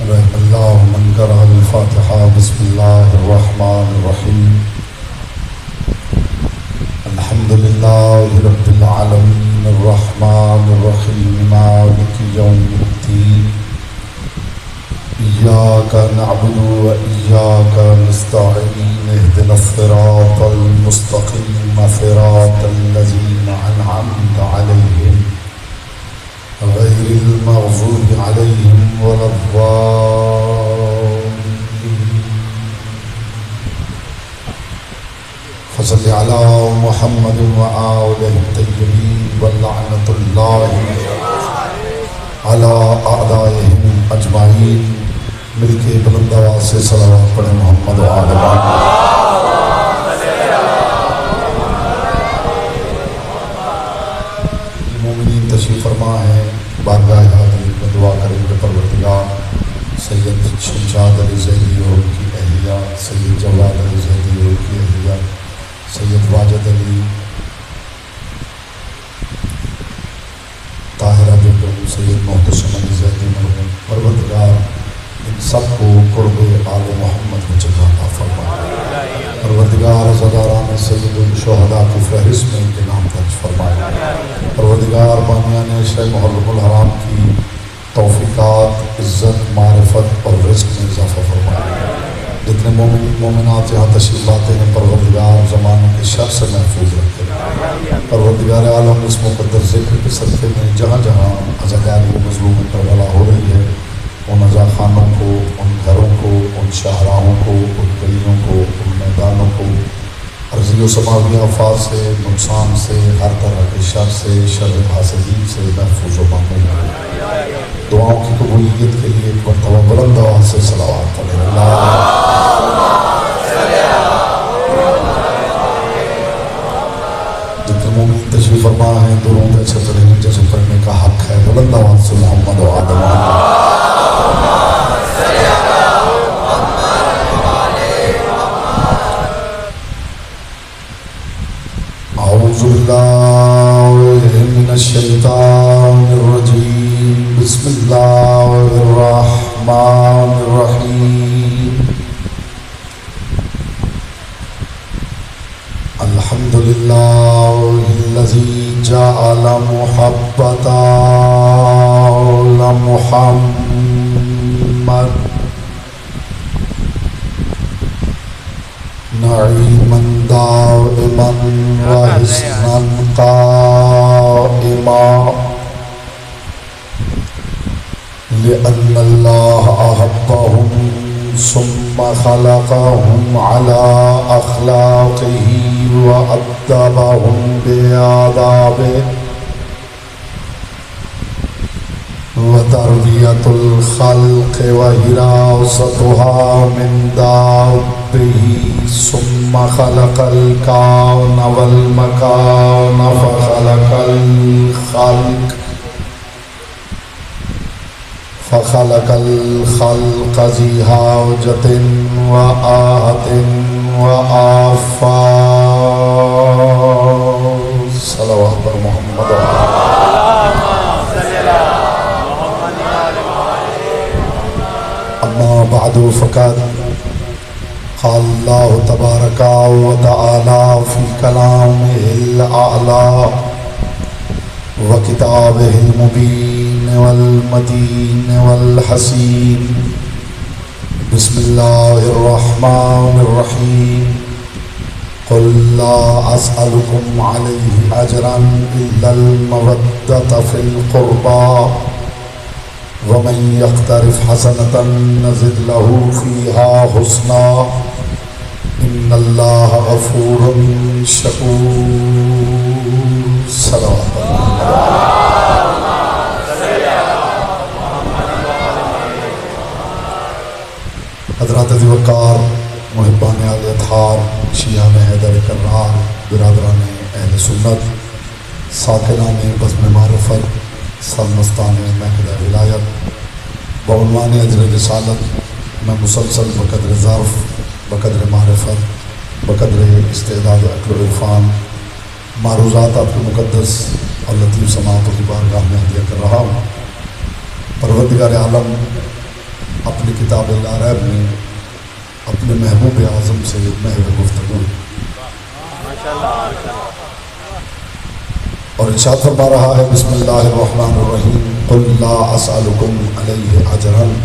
रहमल्लाहु मन क़रा अल-फ़ातिहा बिस्मिल्लाहिर्रहमानिर्रहीम अल्हम्दुलिल्लाहि रब्बिल आलमीन अर्रहमानिर्रहीम मालिकि यौमिद्दीन इय्याका नअबुदु व इय्याका नस्तईन इहदिनस सिरातल मुस्तक़ीम सिरातल लज़ीना अनअमता अलैहिम गैरिल मग़ज़ूबि अलैहिम वलद्दाल्लीन फसल्लि अला मुहम्मद व आलिहि तय्यबीन व लअनतुल्लाहि अला अअदाइहिम अजमाइन। मिलके बुलंद आवाज़ से सलावत पढ़े मोहम्मद व आले मोमिनीन तशरीफ़ फरमा है। बारगाह हाज़िर में दुआ करेंगे परवरदिगार सैयद शमशाद अली ज़ैदी और उनकी अहलिया, सैयद जवाद अली ज़ैदी और उनकी अहलिया, सैयद वाजिद अली, ताहिरा बेगम, सैयद मोहतशम अली ज़ैदी मरहूम। परवरदिगार इन सबको क़ुर्ब आले मोहम्मद में जगह अता फरमाए। परवरदिगार अज़ादारान सैयदुल शुहदा की फहरिस्त में इनके नाम दर्ज फरमाए। परवरदिगार बानियान शह मुहर्रमुल हराम की तौफ़ीक़ात, इज़्ज़त, मारिफत और रिज़्क़ में इज़ाफ़ा फरमाए। जितने मोमिनात यहाँ तशरीफ़ लाते हैं परवरदिगार ज़माने के शर से महफूज रखे। परवरदिगार आलम इस मुक़द्दस ज़िक्र के सदक़े में जहाँ जहाँ अज़ादारी व मज़लूम करबला हो रही है, उन अज़ाख़ानों को, उन घरों को, उन शाहराहों को, उन गलियों को, उन मैदानों को अर्ज़ी व समावी आफ़ात से, नुकसान से, हर तरह के शर से, शर हासिदीन से महफूज़ व मामून करें। दुआओं की कबूलियत के लिए एक मरतबा बुलंद आवाज़ से सलावत पढ़ें। जितने मोमिन तशरीफ़ फरमा हैं दोनों पे अच्छे पढ़ेंगे जैसे पढ़ने का हक है। बुलंद आवाज़ से मोहम्मद व आले औज़ु बिल्लाहि मिनश शैतानिर रजीम बिस्मिल्लाहिर रहमानिर रहीम अल्हम्दुलिल्लाहिल्लज़ी जअला मुहब्बता ला मुहम्मद नईमन दाइमन व हिस्नन काइमा लिअन्नल्लाह अहब्बहुम सुम्मा खलक़हुम अला अख़लाक़िही व अद्दबहुम बिआदाबिही व तरबियतुल ख़ल्क़ व हिरासतुहा मिन दाब्बिही सुम्मा खलक़ल कौन वल मकान फ़ख़लक़ल ख़ल्क़ ज़ी हाजतिन व आहतिन व आफ़ात। सल्लल्लाहु अलैहि मोहम्मद। अम्मा बअदु फ़क़द क़ालल्लाहु तबारक व तआला फ़ी कलामिहिल अअला व किताबिहिल मुबीन वल मतीन वल हसीन। बिस्मिल्लाहिर रहमानिर रहीम। क़ुल ला अस्अलुकुम अलैहि अजरन इल्लल मवद्दत फ़िल क़ुर्बा व मन यक़्तरिफ़ हसनतन नज़िद लहू फ़ीहा हुस्ना इन्नल्लाह गफ़ूरुन शकूर। हज़रात वक़ार मुहिब्बान आले अत्हार, शियान हैदर कर्रार, बिरादरान अहले सुन्नत, साकिनान बज़्म मारिफ़त, सरमस्तान महकद विलायत, बउनवान अजर रिसालत में मुसलसल बक़द्र ज़र्फ़, बक़द्र मारिफ़त, बक़द्र इस्तेदाद अक़्ल व इरफ़ान मारूज़ात आपके मुक़द्दस और लतीफ़ समातों की बारगाह में हदिया कर रहा हूँ। परवरदिगार आलम अपने अपनी किताब लारैब में अपने महबूब आज़म से महव गुफ्तगू और इरशाद फरमा रहा है बिस्मिल्लाहिर्रहमानिर्रहीम कुल ला असअलुकुम अलैहि अजरन।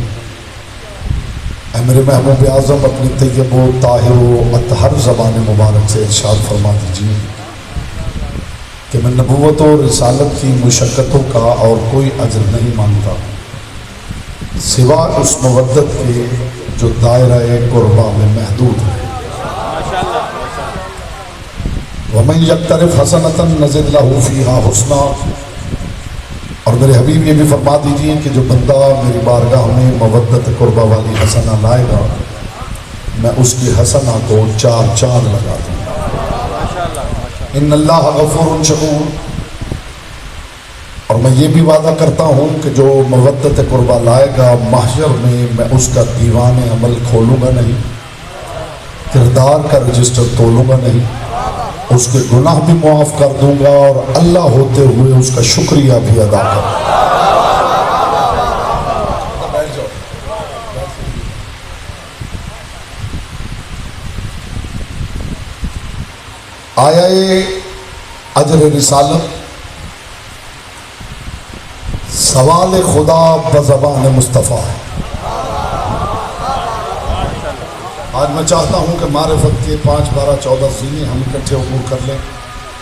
ऐ मेरे महबूब आज़म अपनी तय्यब व ताहिर व अतहर ज़बान मुबारक से इरशाद फरमा दीजिए कि मैं नबूवत और रिसालत की मुशक्क़तों का और कोई अजर नहीं मांगता सिवा उस मवद्दत के जो दायरा कुर्बा में महदूद है। वमन यक्तरिफ हसनतन नज़िद लहू फ़ीहा हुस्ना। और मेरे हबीब ये भी फरमा दीजिए कि जो बंदा मेरी बारगाह में मवद्दत कुर्बा वाली हसना लाएगा मैं उसकी हसना को 4 चांद लगा दूँगा। इन्नल्लाह गफ़ूरुन शकूर। और मैं ये भी वादा करता हूँ कि जो मवद्दत कुर्बा लाएगा महशर में मैं उसका दीवान अमल खोलूँगा नहीं, किरदार का रजिस्टर तोलूँगा नहीं, उसके गुनाह भी मुआफ़ कर दूंगा और अल्लाह होते हुए उसका शुक्रिया भी अदा कर। आया ये अजर रिसालत सवाल खुदा बज़बान मुस्तफ़ा है। आज मैं चाहता हूँ कि मारिफत के 5, 12, 14 सीने हम इकट्ठे अबूर कर लें,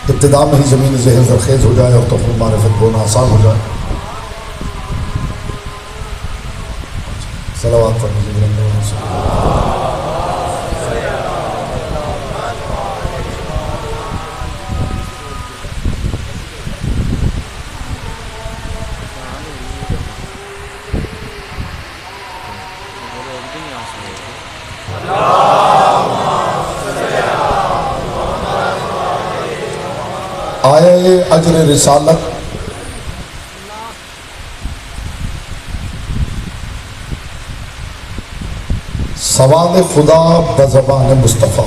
इब्तिदा में ही ज़मीन ज़हन ज़रख़ेज़ हो जाए और तो फिर मारिफत बोना आसान हो जाए। सलावत पर आया अजर रिसालत सवाल खुदा बज़बान मुस्तफ़ा।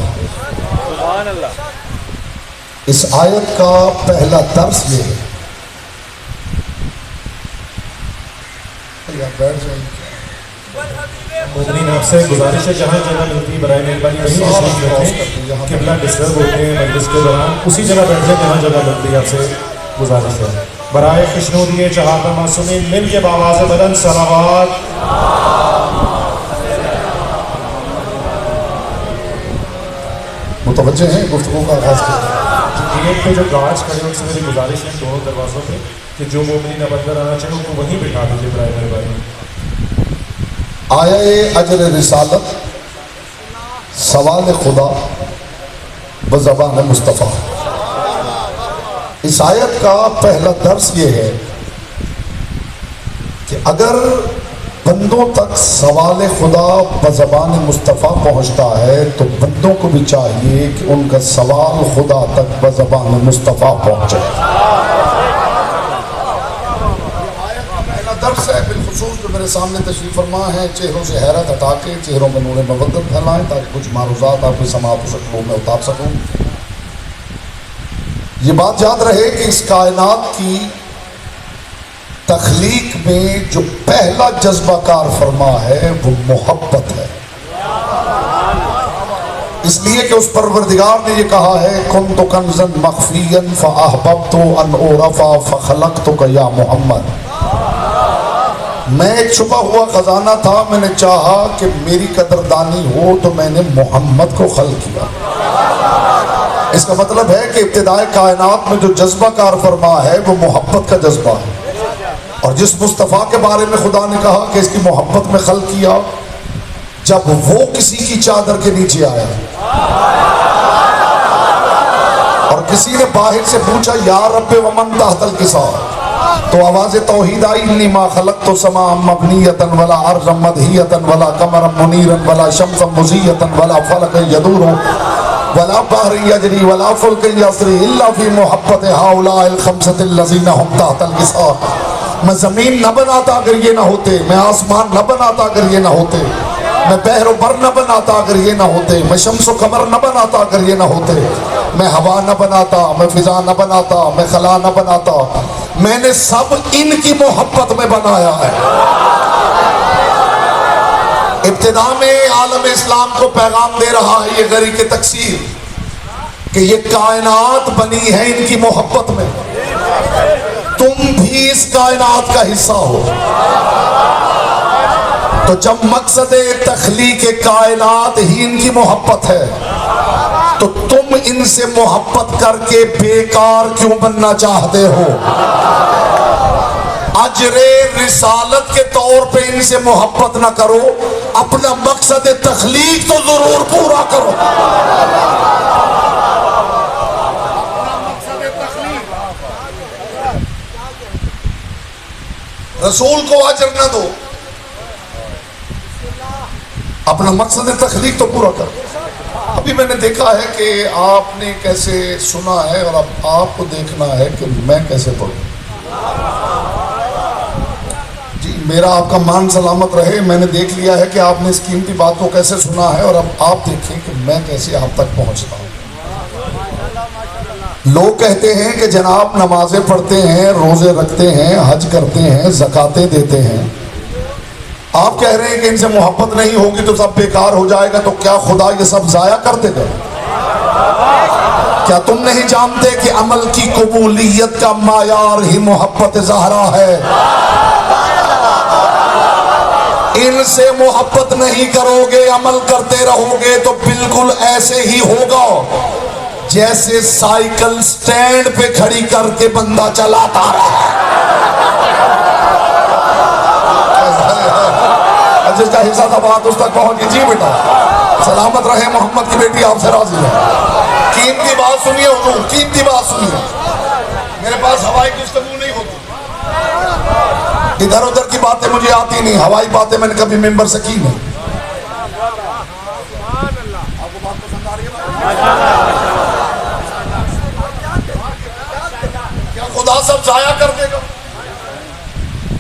इस आयत का पहला दर्स ये है, आपसे गुजारिश है जहाँ जगह मिलती है बराए मेहरबानी वहीं तशरीफ रखें। किबला डिस्टर्ब होते हैं मजलिस के दौरान, उसी जगह बैठ जाए जहाँ जगह मिलती है। आपसे गुजारिश है बराए खुशनूदी चहाता मासूमीन मिल के बावाज़ बदन सलावत। मुतवज्जे हैं गुफ्तगू का आगाज़ करें। गेट पे जो गार्ड्स खड़े हैं उनसे मेरी गुजारिश है दोनों दरवाज़ों पे कि जो मोमिन अब अंदर आना चाहे उनको वहीं बिठा दीजिए बराए मेहरबानी। आया अजर रिसालत सवाल खुदा बज़बान मुस्तफ़ा। इस आयत का पहला दर्स ये है कि अगर बंदों तक सवाल खुदा बज़बान मुस्तफ़ा पहुँचता है तो बंदों को भी चाहिए कि उनका सवाल खुदा तक बज़बान मुस्तफ़ा पहुँचे। दर्स है बिलखुसूस जो मेरे सामने तशरीफ़ फरमा है, चेहरों से हैरत हटा के चेहरों में नूर मवद्दत फैलाएं ताकि कुछ मारूज़ात आपकी समाअत शक्लों में उतार सकूँ। ये बात याद रहे कि इस कायनात की तख्लीक में जो पहला जज्बा कार फरमा है वो मोहब्बत है। इसलिए कि उस परवरदिगार ने ये कहा है कुन तो कंज़न मख्फियन फ़अहबब्तु अन उरफ़ा फ़ख़लक़तुका या मोहम्मद। मैं एक छुपा हुआ खजाना था, मैंने चाहा कि मेरी कदरदानी हो तो मैंने मोहम्मद को खल्क़ किया। इसका मतलब है कि इब्तिदाए कायनात में जो जज्बा कार फरमा है वो मोहब्बत का जज्बा है। और जिस मुस्तफ़ा के बारे में खुदा ने कहा कि इसकी मोहब्बत में खल्क़ किया, जब वो किसी की चादर के नीचे आया और किसी ने बाहर से पूछा या रब्बे वमन तहतल किसा, तो आवाज़ तौहीद आई इन्नी मा खलक़तु समा मबनियतन वला अर्ज़ मदहियतन वला कमरम मुनीरन वला शम्सन मुज़ियतन वला फलकन यदूरु वला बहरन यजरी वला फुल्कन यसरी इल्ला फी मुहब्बत हाउलाइल खम्सतिल लज़ीना हुम तहतल किसा। मैं ज़मीन न बनाता अगर ये ना होते, मैं आसमान न बनाता अगर ये ना होते, मैं बहर बर न बनाता अगर ये ना होते, मैं शम्स कमर न बनाता अगर ये ना होते, मैं हवा न बनाता, मैं फिजा न बनाता, मैं खला न बनाता, मैंने सब इनकी मोहब्बत में बनाया है। इब्तिदा में आलम इस्लाम को पैगाम दे रहा है ये गरी के तकसीर कि ये कायनात बनी है इनकी मोहब्बत में, तुम भी इस कायनात का हिस्सा हो। तो जब मकसद तख्लीक कायनात ही इनकी मोहब्बत है तो तुम इनसे मोहब्बत करके बेकार क्यों बनना चाहते हो? अजरे रिसालत के तौर पे इनसे मोहब्बत ना करो, अपना मकसद तख्लीक तो जरूर पूरा करो। रसूल को अजर ना दो, अपना मकसद तख्लीक तो पूरा करो। अभी मैंने देखा है कि आपने कैसे सुना है और अब आपको देखना है कि मैं कैसे पढ़ूं। जी मेरा आपका मान सलामत रहे। मैंने देख लिया है कि आपने इस कीमती बात को कैसे सुना है और अब आप देखें कि मैं कैसे आप तक पहुंचता हूं। लोग कहते हैं कि जनाब नमाजें पढ़ते हैं, रोजे रखते हैं, हज करते हैं, ज़कातें देते हैं, आप कह रहे हैं कि इनसे मोहब्बत नहीं होगी तो सब बेकार हो जाएगा, तो क्या खुदा ये सब जाया कर देगा? क्या तुम नहीं जानते कि अमल की कबूलियत का मायार ही मोहब्बत ज़हरा है? इनसे मोहब्बत नहीं करोगे, अमल करते रहोगे तो बिल्कुल ऐसे ही होगा जैसे साइकिल स्टैंड पे खड़ी करके बंदा चलाता रहा। जिसका हिस्सा था बात उस तक पहुंच गई। जी बेटा सलामत रहे, मोहम्मद की बेटी आपसे राजी है। कीमती बात सुनिए हुजूर, कीमती बात सुनिए। मेरे पास हवाई गुफ्तगू नहीं होती, इधर उधर की बातें मुझे आती नहीं, हवाई बातें मैंने कभी मेंबर से की नहीं। आपको बात पसंद आ रही है? क्या खुदा सब जाया कर देगा?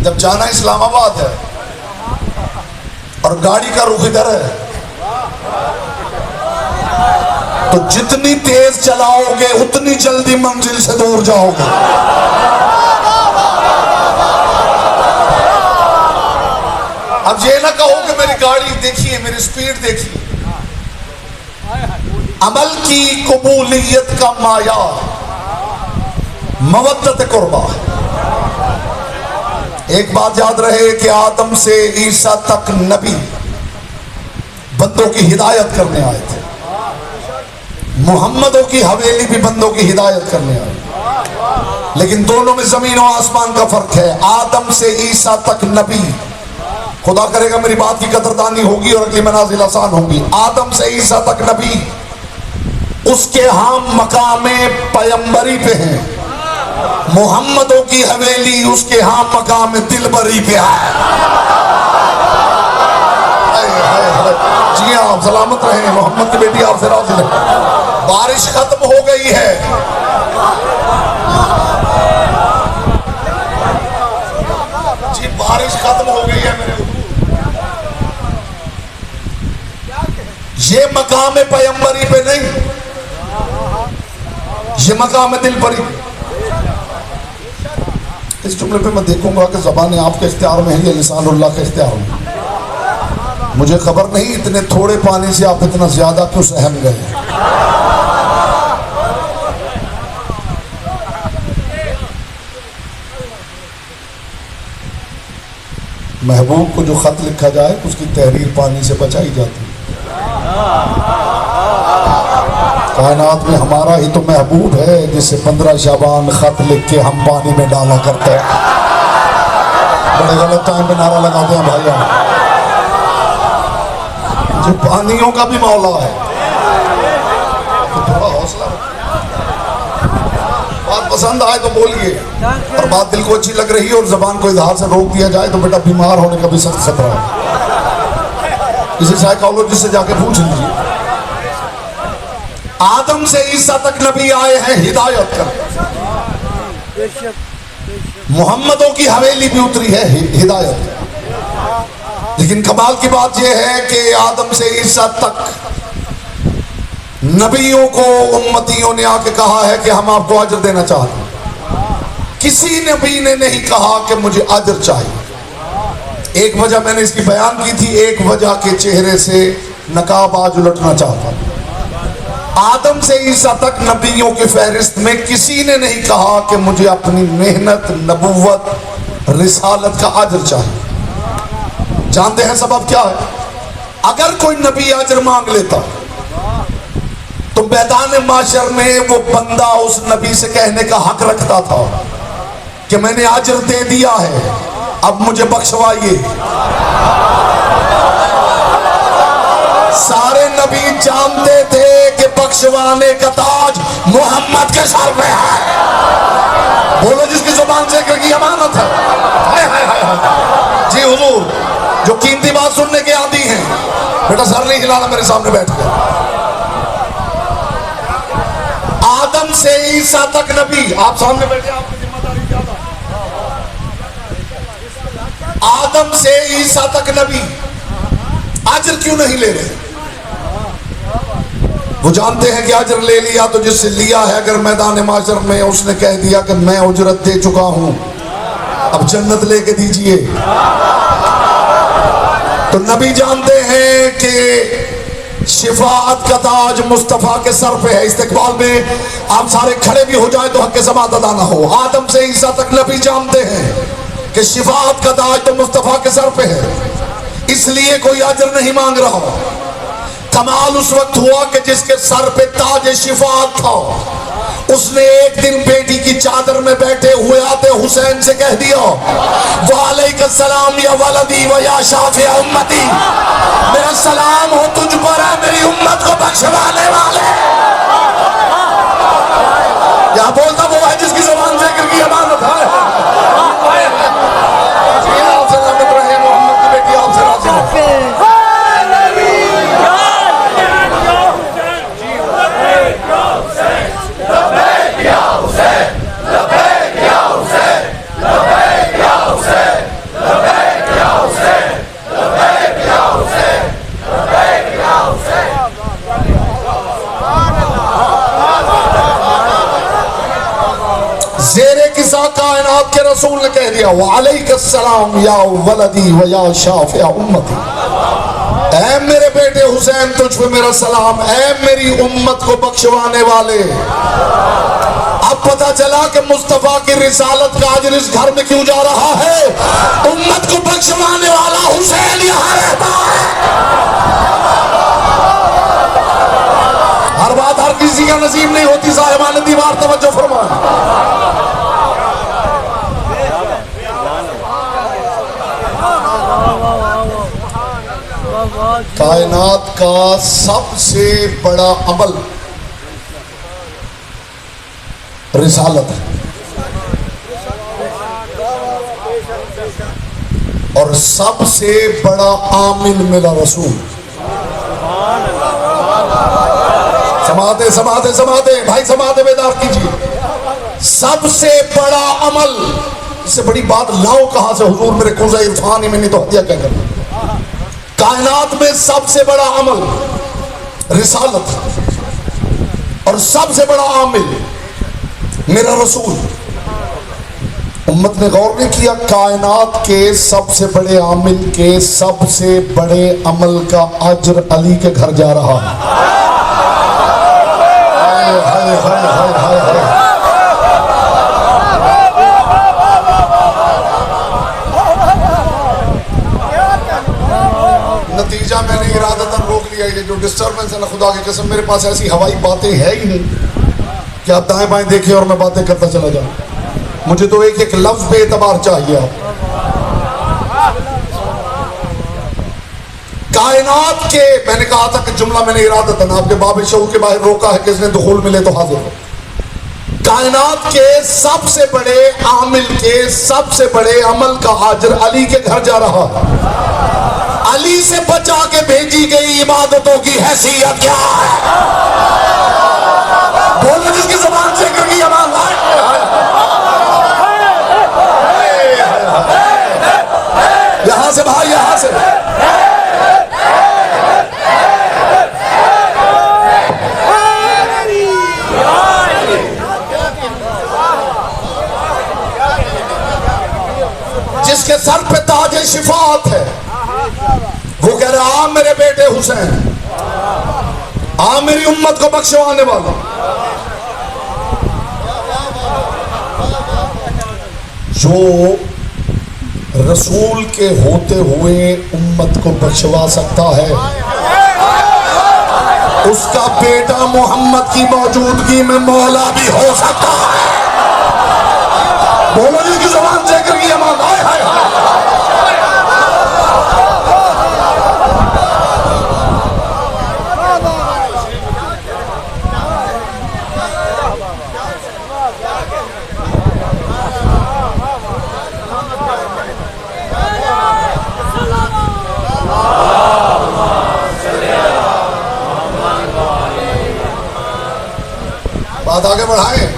जब जाना इस्लामाबाद है और गाड़ी का रुख इधर है तो जितनी तेज चलाओगे उतनी जल्दी मंजिल से दूर जाओगे। अब ये ना कहो कि मेरी गाड़ी देखिए, मेरी स्पीड देखिए। अमल की कबूलियत का मायार मवद्दत कुर्बा। एक बात याद रहे कि आदम से ईसा तक नबी बंदों की हिदायत करने आए थे। मुहम्मदों की हवेली भी बंदों की हिदायत करने आई, लेकिन दोनों में जमीन और आसमान का फर्क है। आदम से ईसा तक नबी, खुदा करेगा मेरी बात की कदरदानी होगी और अगली मनाजिल आसान होगी। आदम से ईसा तक नबी, उसके हम मकामे पैगंबरी पे हैं। मुहम्मदों की हवेली उसके यहाँ मकाम दिलबरी पे है। जी हाँ आप सलामत रहे, मोहम्मद की बेटी आपसे राजी है। बारिश खत्म हो गई है, जी बारिश खत्म हो गई है मेरे। ये मकाम पैगंबरी पे नहीं, ये मकाम दिलबरी। इस जुमले पे मैं देखूंगा कि ज़बान आपके इख्तियार में है या लिसानुल्लाह के इख्तियार में। मुझे खबर नहीं इतने थोड़े पानी से आप इतना ज्यादा क्यों सहम गए। महबूब को जो खत लिखा जाए उसकी तहरीर पानी से बचाई जाती है। कायनात में हमारा ही तो महबूब है जिसे 15 शाबान खत लिख के हम पानी में डाला करते हैं। बड़े गलत टाइम पे नारा लगाते हैं भाइयों, जो पानियों का भी मौला है। तो थोड़ा हौसला, बात पसंद आए तो बोलिए, और बात दिल को अच्छी लग रही है और जबान को इजहार से रोक दिया जाए तो बेटा बीमार होने का भी सख्त खतरा है। किसी साइकोलॉजिस्ट से जाके पूछ लीजिए। आदम से ईसा तक नबी आए हैं हिदायत कर। मुहम्मदों की हवेली भी उतरी है हिदायत। लेकिन कमाल की बात यह है कि आदम से ईसा तक नबियों को उम्मतियों ने आके कहा है कि हम आपको अजर देना चाहते हैं। किसी नबी ने नहीं कहा कि मुझे अजर चाहिए। एक वजह मैंने इसकी बयान की थी, एक वजह के चेहरे से नकाब आज उलटना चाहता हूं। आदम से ईसा तक नबियों की फहरिस्त में किसी ने नहीं कहा कि मुझे अपनी मेहनत, नबुव्वत, रिसालत का अजर चाहिए। जानते हैं सबब क्या है? अगर कोई नबी अजर मांग लेता तो मैदान माशर में वो बंदा उस नबी से कहने का हक रखता था कि मैंने अजर दे दिया है, अब मुझे बख्शवाइए। सारे नबी जानते थे कि बख्शवाने का ताज मोहम्मद के सर पे है। बोलो जिसकी जुबान से की अमानत है। हाय हाय हाय हाय। जी हुजूर, जो कीमती बात सुनने के आदी हैं, बेटा सर नहीं हिलाना, मेरे सामने बैठ गया। आदम से ईसा तक नबी, आप सामने बैठे, आपकी जिम्मेदारी ज्यादा। आदम से ईसा तक नबी अजर क्यों नहीं ले रहे? वो जानते हैं कि अजर ले लिया तो जिससे लिया है, अगर मैदान माशर में उसने कह दिया कि मैं उजरत दे चुका हूं, अब जन्नत लेके दीजिए। तो नबी जानते हैं कि शिफाअत का ताज मुस्तफा के सर पे है। इस्तिकबाल में आप सारे खड़े भी हो जाए तो हक समात अदा ना हो। आदम से ईसा तक नबी जानते हैं कि शिफाअत का ताज तो मुस्तफा के सर पे है, इसलिए कोई अजर नहीं मांग रहा। कमाल उस वक्त हुआ कि जिसके सर पे ताज शिफाअत था, उसने एक दिन बेटी की चादर में बैठे हुए आते हुसैन से कह दिया, वालेकुम सलाम या वलदी व या शाफिया उम्मती, मेरा सलाम हो तुझ पर है मेरी उम्मत को बख्शवाने वाले। या बोलता वो है जिसकी जुबान जिक्र की अमानत है। मोहम्मद की बेटी आपसे राजी है। ज़ेरे किसा कायनात के रसूल ने कह दिया, वालेकुम या वलदी व या शाफिया उम्मती, ऐ मेरे बेटे हुसैन तुझ पे मेरा सलाम, ऐ मेरी उम्मत को बख्शवाने वाले। अब पता चला कि मुस्तफा की रिसालत का अजर इस घर में क्यों जा रहा है। उम्मत को बख्शवाने वाला हुसैन यहाँ रहता है। हर बात हर किसी का नसीब नहीं होती। साहिबान दीवार तवज्जो फरमाएं। कायनात का सबसे बड़ा अमल रिसालत है, और सबसे बड़ा आमिल मेरा रसूल। समाते समाते समाते भाई समाते बेदार कीजिए। सबसे बड़ा अमल, इससे बड़ी बात लाओ कहां से हुजूर, मेरे कुज़ा इरफान ही मैंने तो हत्या क्या करना। कायनात में सबसे बड़ा अमल रिसालत, और सबसे बड़ा आमिल मेरा रसूल। उम्मत ने गौर नहीं किया, कायनात के सबसे बड़े आमिल के सबसे बड़े अमल का अजर अली के घर जा रहा है। हाय हाय हाय हाय हाय हाय। नतीजा मैंने इरादतन रोक लिया। ये जो डिस्टर्बेंस है ना, खुदा की कसम मेरे पास ऐसी हवाई बातें है ही नहीं कि आप दाएं बाएं देखें और मैं बातें करता चला जाऊं। मुझे तो एक एक लफ्ज पे एतबार चाहिए। आप कायनात के, मैंने कहा था कि जुमला मैंने इरादतन आपके बाब शऊर के बाहर रोका है कि इसने दुखूल मिले तो हाजिर हो। कायनात के सबसे बड़े आमिल के सबसे बड़े अमल का अजर अली के घर जा रहा है। अली से बचा के भेजी गई इबादतों की हैसियत क्या है? बोलो जिसकी जुबान से क्योंकि यहां से भाई, यहां से जिसके सर पे ताज शिफाअत बात है। वो कह रहा आ मेरे बेटे हुसैन, आ मेरी उम्मत को बख्शवाने वाला। जो रसूल के होते हुए उम्मत को बख्शवा सकता है, उसका बेटा मोहम्मद की मौजूदगी में मौला भी हो सकता है। बोलो जी की जुबान से जिक्र की अमान। हाय हाय हाय। बात आगे बढ़ाएं।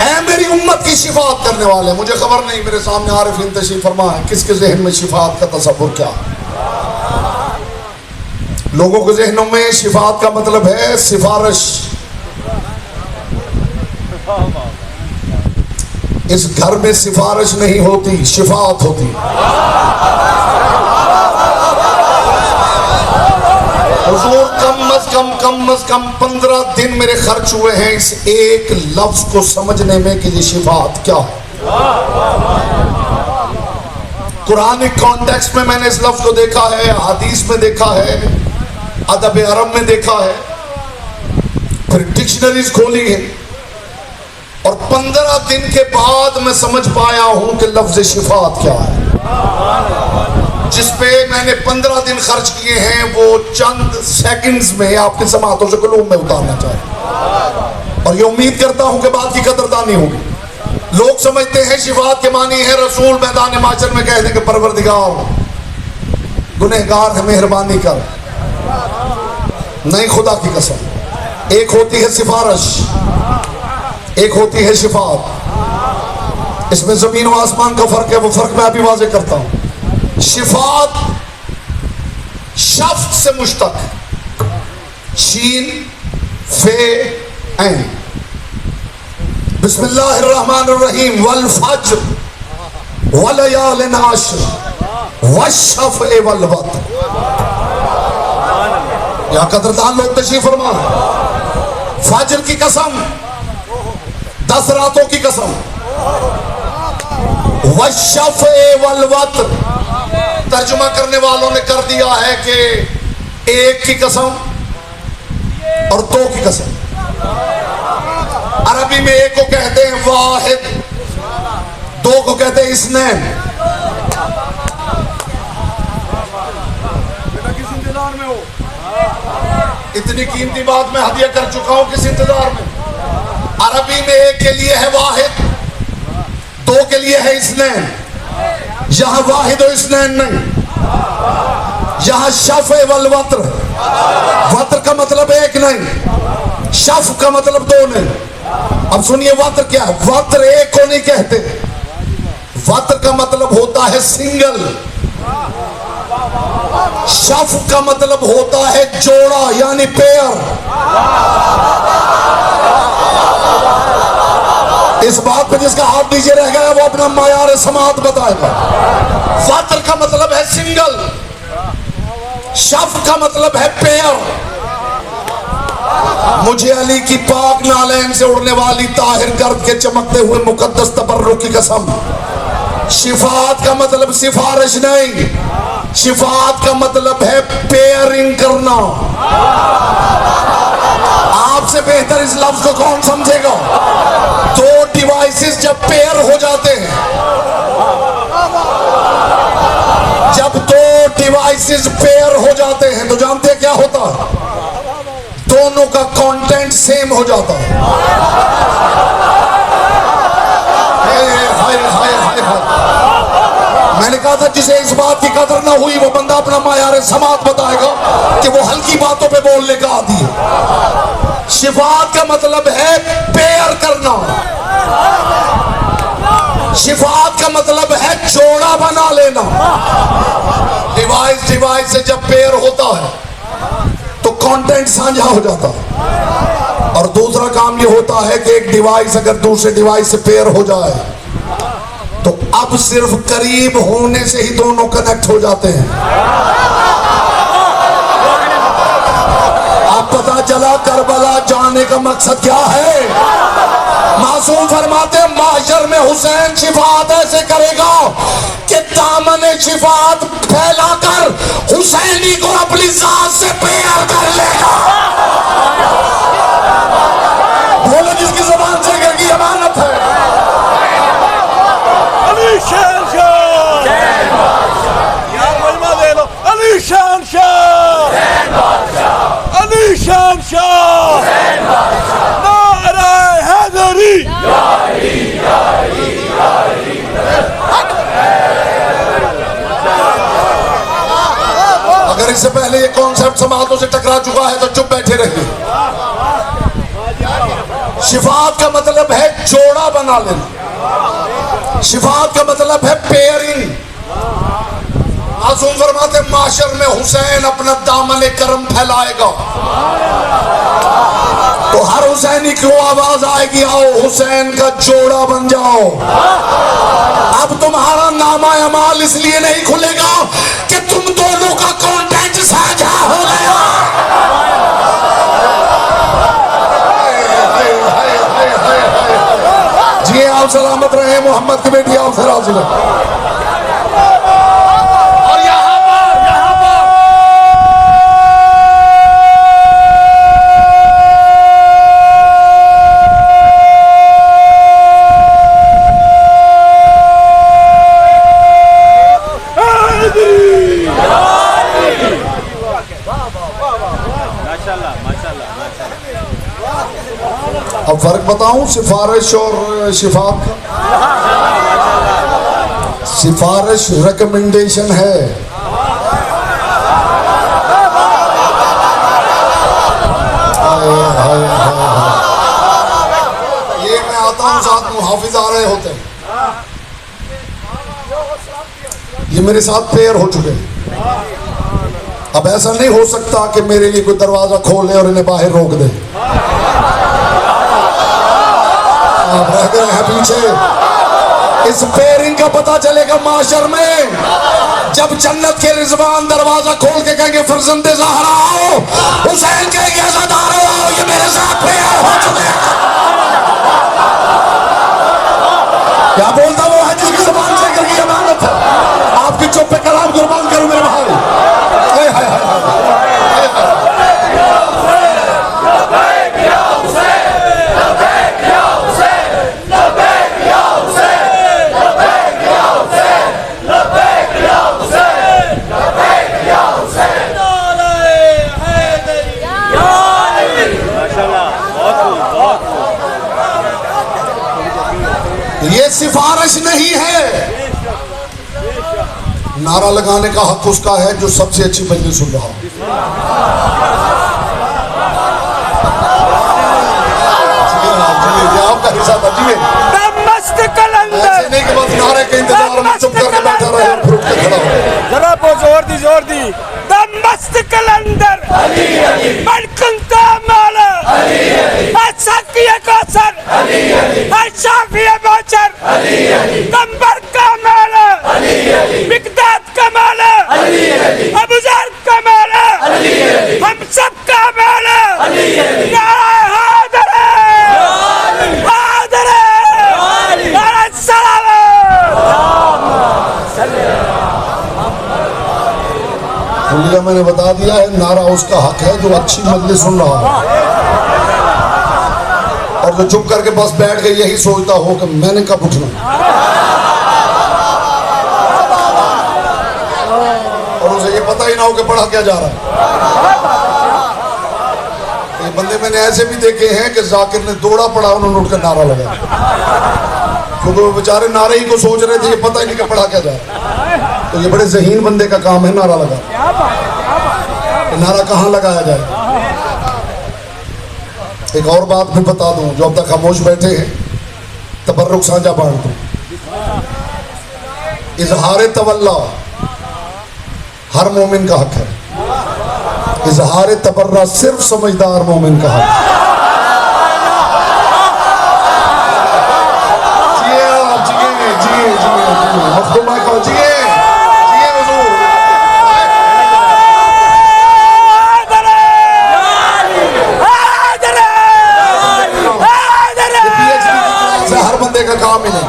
ऐ मेरी उम्मत की शिफात करने वाले, मुझे खबर नहीं, मेरे सामने आरिफीन तशरीफ फरमा है, किसके जहन में शिफात का तसव्वुर क्या? लोगों के जहनों में शिफात का मतलब है सिफारिश। इस घर में सिफारिश नहीं होती, शिफात होती। हुजूर कम अज कम 15 दिन मेरे खर्च हुए हैं इस एक लफ्ज को समझने में कि ये शिफात क्या है। कुरानिक कॉन्टेक्स्ट में मैंने इस लफ्ज को देखा है, हदीस में देखा है, अदब अरब में देखा है, फिर डिक्शनरीज खोली है, और 15 दिन के बाद मैं समझ पाया हूं कि लफ्ज शिफात क्या है। जिस पे मैंने 15 दिन खर्च किए हैं वो चंद सेकंड्स में आपके समातों से कुलूब में उतारना चाहिए, और ये उम्मीद करता हूं कि बात की कदरदानी होगी। लोग समझते हैं शिफात के मानी है रसूल मैदान माशर में कह देंगे परवरदिगार गुनहगार है मेहरबानी कर। नहीं, खुदा की कसम, एक होती है सिफारिश, एक होती है शिफात। इसमें जमीन और आसमान का फर्क है, वो फर्क मैं अभी वाज़ेह करता हूं। शिफात शफ्त से मुश्तक, शीन फे ऐन। बिस्मिल्लाहिर्रहमानिर्रहीम वल फज्र वलयालिन अश्र वश्शफ़े वल वत्र। या कदरदान लोग तशरीफ फरमा। फज्र की कसम, 10 रातों की कसम, वश्शफ़े वल वत्र तर्जुमा करने वालों ने कर दिया है कि एक की कसम और 2 की कसम। अरबी में एक को कहते हैं वाहिद, 2 को कहते हैं इस्नैन। किस इंतजार में हो? इतनी कीमती बात मैं हदिया कर चुका हूं, किस इंतजार में? अरबी में एक के लिए है वाहिद, 2 के लिए है इस्नैन। यहां वाहिद और इस्नैन नहीं, यहां शफ़े वल वत्र। वत्र का मतलब एक नहीं, शफ़ का मतलब 2 नहीं। अब सुनिए वत्र क्या है। वत्र एक को नहीं कहते, वत्र का मतलब होता है सिंगल, शफ़ का मतलब होता है जोड़ा यानी पेयर। इस बात पे जिसका हाथ नीचे रह गया वो अपना मायार समात बताएगा। वत्र का मतलब है सिंगल, शफ़ का मतलब है पेयर। मुझे अली की पाक नालैन से उड़ने वाली ताहिर गर्द के चमकते हुए मुकद्दस तबर्रुक की कसम, शिफात का मतलब सिफारिश नहीं, शिफात का मतलब है पेयरिंग करना। आपसे बेहतर इस लफ्ज को कौन समझेगा? 2 डिवाइसेस जब पेयर हो जाते हैं, जब 2 डिवाइसेस पेयर हो जाते हैं तो जानते हैं क्या होता है? दोनों का कंटेंट सेम हो जाता है। हाय हाय हाय हाय। मैंने कहा था जिसे इस बात की कदर ना हुई वो बंदा अपना मायार समात बताएगा कि वो हल्की बातों पे बोलने का आदी है। शिफात का मतलब है पेयर करना, शिफात का मतलब है जोड़ा बना लेना। डिवाइस से जब पेयर होता है तो कंटेंट साझा हो जाता है। और दूसरा काम ये होता है कि एक डिवाइस अगर दूसरे डिवाइस से पेयर हो जाए तो अब सिर्फ करीब होने से ही दोनों कनेक्ट हो जाते हैं। अब पता चला करबला जाने का मकसद क्या है। मासूम फरमाते माशर में हुसैन शिफात ऐसे करेगा कि दामन शिफात फैलाकर हुसैनी को अपनी जात से प्यार कर लेगा। बोलो जिसकी जुबान से घर की अमानत है। अली शान शाह यार मजमा दे लो। अली शान शाह अली शान शाह नारे हैदरी। अगर इससे पहले ये कॉन्सेप्ट समाजों से टकरा चुका है तो चुप बैठे रहिए। शिफात का मतलब है जोड़ा बना लेना। शिफात का मतलब है पेयरिंग। मासूम फरमाते माशर में हुसैन अपना दामन करम फैलाएगा तो हर हुसैनी को आवाज आएगी आओ हुसैन का जोड़ा बन जाओ। अब तुम्हारा नामा अमाल इसलिए नहीं खुलेगा कि तुम दोनों का कॉन्टेंट साझा हो गया। जी आप सलामत रहे। मोहम्मद की बेटी आप से राजी रहे। अब फर्क बताऊं सिफारिश और शिफात का। सिफारिश रिकमेंडेशन है। ये मैं आता हूं साथ मुहाफिज आ रहे होते हैं। ये मेरे साथ पेयर हो चुके हैं। अब ऐसा नहीं हो सकता कि मेरे लिए कोई दरवाजा खोले और इन्हें बाहर रोक दे। आप रह गए हैं पीछे। इस पेयरिंग का पता चलेगा माशर में जब जन्नत के रिजवान दरवाजा खोल के कहेंगे फरजंदे ज़हरा आओ। हुसैन कहेंगे अज़ादारो आओ ये मेरे साथ पेयर हो चुके हैं। क्या बोलता वो है जिसकी जुबान से करके अमानत है। आपकी चुप पे कलाम कुर्बान करूं मेरे भाई। हाय हाय हाय ये सिफारिश नहीं है। नारा लगाने का हक उसका है जो सबसे अच्छी मजलिस सुन रहा हो। आपका हिस्सा बचिए। ऐसे नहीं कि बस नारे के इंतजार में चुप करके बैठा रहे और फुट के खड़ा हो। जरा वो जोर दी दम मस्त कलंदर बलकुंता माला साकिया कौसर शाफिया बचर कंबर का माला मिकदाद का माला अबूजर का माला हम सब का माला हादर हादर सलाम। मैंने बता दिया है नारा उसका हक है जो अच्छी मजलिस सुन रहा है और जो चुप करके बस बैठ गई यही सोचता हो कि मैंने कब उठना। और उसे ये पता ही ना हो कि पढ़ा क्या जा रहा है। ये बंदे मैंने ऐसे भी देखे हैं कि जाकिर ने दौड़ा पड़ा उन्होंने उठकर नारा लगाया क्योंकि वो बेचारे नारे ही को सोच रहे थे ये पता ही नहीं कि पढ़ा क्या जा रहा है। तो ये बड़े ज़हीन बंदे का काम है नारा लगा। नारा कहाँ लगाया जाए। एक और बात भी बता दूं जो अब तक खामोश बैठे हैं तबर्रुक साझा बांट दूं। इजहार तवल्ला हर मोमिन का हक है। इजहार तबर्रा सिर्फ समझदार मोमिन का हक है। जी जी जी जी देखो जिए जिए हुजूर। हर बंदे का काम ही नहीं।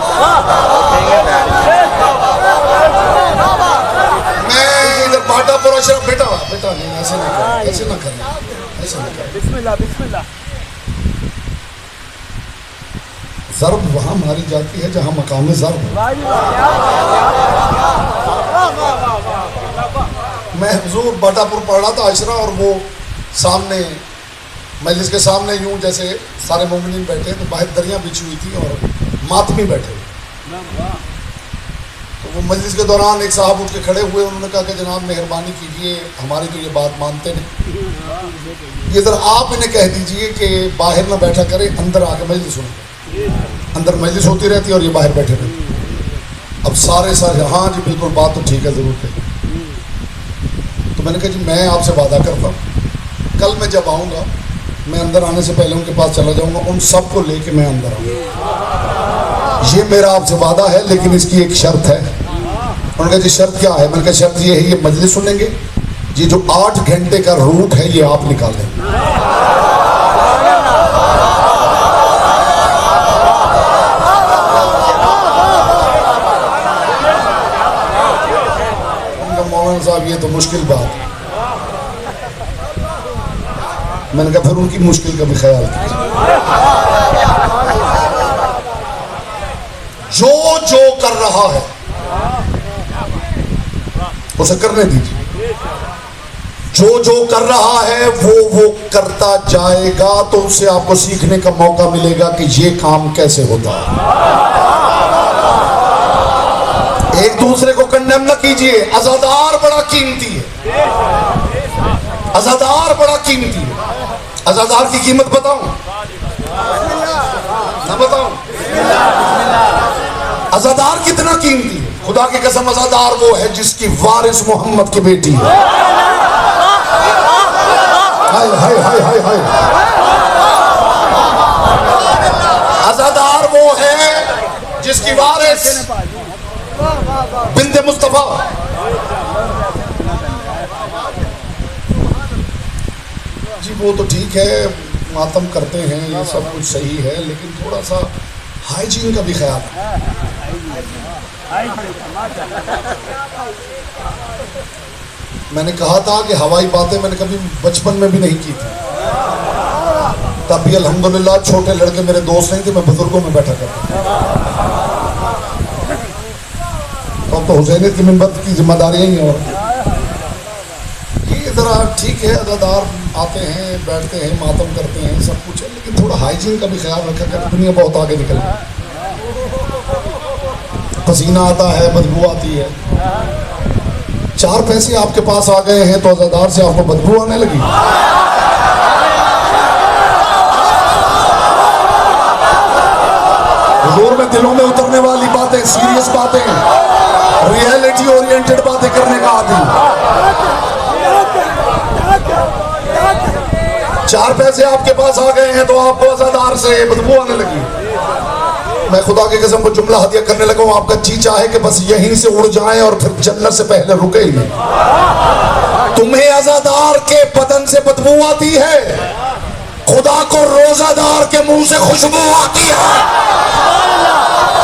मैं इधर बाटापुरा शराब बेटा बेटा नहीं ऐसे ना कर, ऐसे ना कर, ऐसे ना कर। बिस्मिल्लाह बिस्मिल्लाह। ज़र्ब वहाँ मारी जाती है जहाँ मकाम ज़र्ब। मैं हुजूर बाटापुर पढ़ रहा था अशरा, और वो सामने मजलिस के सामने यूं जैसे सारे मोमिनीन बैठे तो बाहर दरियाँ बिछी हुई थी और मातमी बैठे हुए। तो वो मजलिस के दौरान एक साहब उठ के खड़े हुए, उन्होंने कहा कि जनाब मेहरबानी कीजिए, हमारी तो ये बात मानते नहीं, ये ज़रा आप इन्हें कह दीजिए कि बाहर ना बैठा करें, अंदर आके मजलिस सुने। अंदर मजलिस होती रहती है और ये बाहर बैठे रहते। अब सारे हाँ जी बिल्कुल बात तो ठीक है, ज़रूर है। तो मैंने कहा जी मैं आपसे वादा करता हूँ कल मैं जब आऊँगा मैं अंदर आने से पहले उनके पास चला जाऊँगा, उन सबको लेके मैं अंदर आऊँगा, ये मेरा आपसे वादा है, लेकिन इसकी एक शर्त है। उन्होंने कहा जी शर्त क्या है? मैंने कहा शर्त ये है ये मजलिस सुनेंगे, ये जो 8 घंटे का रूट है ये आप निकालें। मौलाना साहब ये तो मुश्किल बात है। मैंने कहा फिर उनकी मुश्किल का भी ख्याल कीजिए। जो जो कर रहा है उसे करने दीजिए, जो जो कर रहा है वो करता जाएगा, तो उससे आपको सीखने का मौका मिलेगा कि ये काम कैसे होता है। एक दूसरे को कंडेम न कीजिए। अज़ादार बड़ा कीमती है, अज़ादार बड़ा कीमती है। अज़ादार की कीमत बताऊं ना बताऊं? अज़ादार कितना कीमती है? खुदा की कसम अज़ादार वो है जिसकी वारिस मोहम्मद की बेटी है। हाय हाय हाय हाय हाय। अज़ादार वो है जिसकी वारिस बिन्ते मुस्तफा। जी वो तो ठीक है, मातम करते हैं, ये सब कुछ सही है, लेकिन थोड़ा सा हाइजीन का भी ख्याल है। मैंने कहा था कि हवाई बातें मैंने कभी बचपन में भी नहीं की थी, तब भी अल्हम्दुलिल्लाह छोटे लड़के मेरे दोस्त नहीं थे, मैं बुजुर्गों में बैठा करता था। तो हुसैनियत की मिंबत की जिम्मेदारियां ही हैं। और ये ज़रा ठीक है, अज़ादार आते हैं बैठते हैं मातम करते हैं सब कुछ है, लेकिन थोड़ा हाइजीन का भी ख्याल रखा कर। दुनिया बहुत आगे निकल गई, पसीना आता है, बदबू आती है। 4 पैसे आपके पास आ गए हैं तो अज़ादार से आपको बदबू आने लगी। हुजूर में दिलों में उतरने वाली बातें, सीरियस बातें, रियलिटी ओरिएंटेड बातें करने का आदमी। 4 पैसे आपके पास आ गए हैं तो आपको अज़ादार से बदबू आने लगी। मैं खुदा की कसम को जुमला हदिया करने लगा हूं, आपका जी चाहे कि बस यहीं से उड़ जाएं और फिर जन्नत से पहले रुके ही नहीं। तुम्हें अज़ादार के बदन से बदबू आती है, खुदा को रोजादार के मुंह से खुशबू आती है।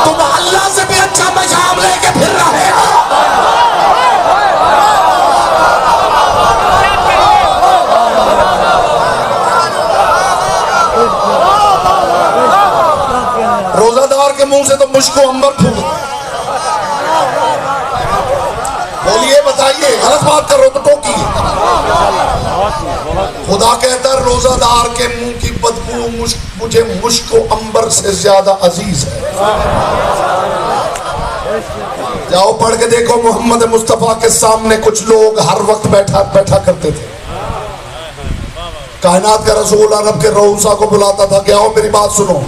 तुम अल्लाह से भी अच्छा पैगाम लेके फिर रहे हो। रोजादार के मुंह से तो मुझको अंबर फूट। बोलिए बताइए, गलत बात कर रहे हो तो टोकी। खुदा कहता है रोजादार के मुंह की बदबू मुझे मुझको अंबर से ज्यादा अजीज है। जाओ पढ़ के देखो, मोहम्मद मुस्तफा के सामने कुछ लोग हर वक्त बैठा करते थे। कायनात का रसूल अरब के रऊसा को बुलाता था कि आओ मेरी बात सुनो।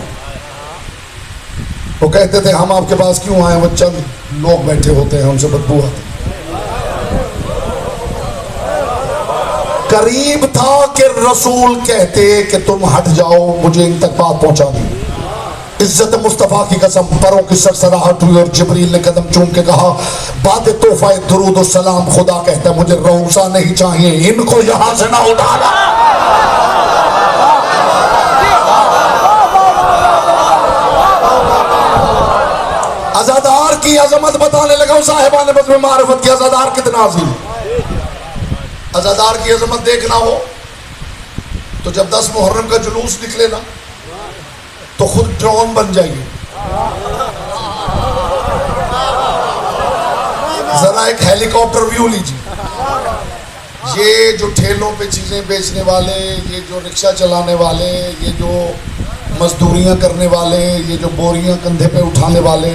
वो कहते थे हम आपके पास क्यों आए, वो चंद लोग बैठे होते हैं, हमसे बदबू आती। करीब था कि रसूल कहते कि तुम हट जाओ, मुझे इन तक बात पहुंचा दी। इज्जत मुस्तफ़ा की कसम, परों की सरसराहट हुई और जिब्रील ने कदम चूम के कहा, बाद तोहफा दुरूद और सलाम, खुदा कहता है मुझे रौसा नहीं चाहिए, इनको यहां से ना उठाना। अज़ादार की अजमत बताने लगा साहिबान बज़्म में मारिफत की, अज़ादार कितना अजीम। अज़ादार की अजमत देखना हो तो जब 10 मुहर्रम का जुलूस निकले ना तो खुद ड्रोन बन जाइए, जरा एक हेलीकॉप्टर व्यू लीजिए। ये जो ठेलों पे चीजें बेचने वाले, ये जो रिक्शा चलाने वाले, ये जो मजदूरियां करने वाले, ये जो बोरियां कंधे पे उठाने वाले,